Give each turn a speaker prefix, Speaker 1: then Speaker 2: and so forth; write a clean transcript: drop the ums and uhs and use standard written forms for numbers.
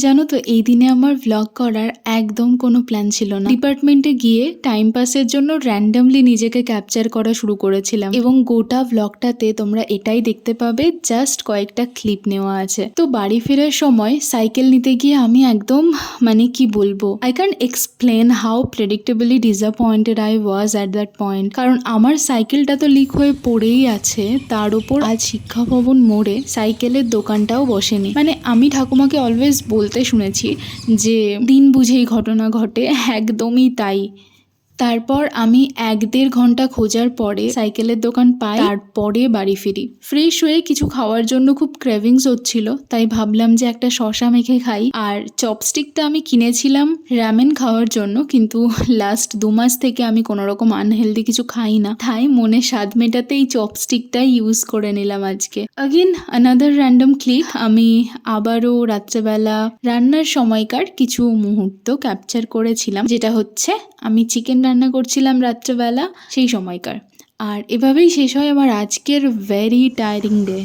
Speaker 1: জানো তো এই দিনে আমার ভ্লগ করার একদম কোনো প্ল্যান ছিল না। ডিপার্টমেন্টে গিয়ে টাইম পাসের জন্য র্যান্ডমলি নিজেকে ক্যাপচার করা শুরু করেছিলাম এবং গোটা ভ্লগটাতে তোমরা এটাই দেখতে পাবে, জাস্ট কয়েকটা ক্লিপ নেওয়া আছে। তো বাড়ি ফেরার সময় সাইকেল নিতে গিয়ে আমি একদম কি বলবো, I can explain how predictably disappointed I was at that point. কারণ আমার সাইকেলটা তো লিক হয়ে পড়েই আছে, তার উপর আজ শিক্ষা ভবন মোড়ে সাইকেলের দোকানটাও বসেনি। আমি ঠাকুমাকে অলওয়েজ বলতে শুনেছি যে দিন বুঝেই ঘটনা ঘটে, একদমই তাই। তারপর আমি 1-1.5 ঘন্টা খোঁজার পরে সাইকেলের দোকান পাই, তারপরে বাড়ি ফিরি। ফ্রেশ হয়ে কিছু খাওয়ার জন্য খুব ক্রেভিংস হচ্ছিল, তাই ভাবলাম যে একটা শশা মেখে খাই। আর চপস্টিকটা আমি কিনেছিলাম রামেন খাওয়ার জন্য, কিন্তু লাস্ট 2 মাস থেকে আমি কোনো রকম আনহেলদি কিছু খাই না, তাই মনে স্বাদ মেটাতে এই চপস্টিকটাই ইউজ করে নিলাম আজকে। Again another random clip. আমি আবারও রাত্রেবেলা রান্নার সময়কার কিছু মুহূর্ত ক্যাপচার করেছিলাম, যেটা হচ্ছে আমি চিকেন রান্না করছিলাম রাত্রেবেলা সেই সময়কার। আর এভাবেই শেষ হয় আমার আজকের ভেরি টায়ারিং ডে।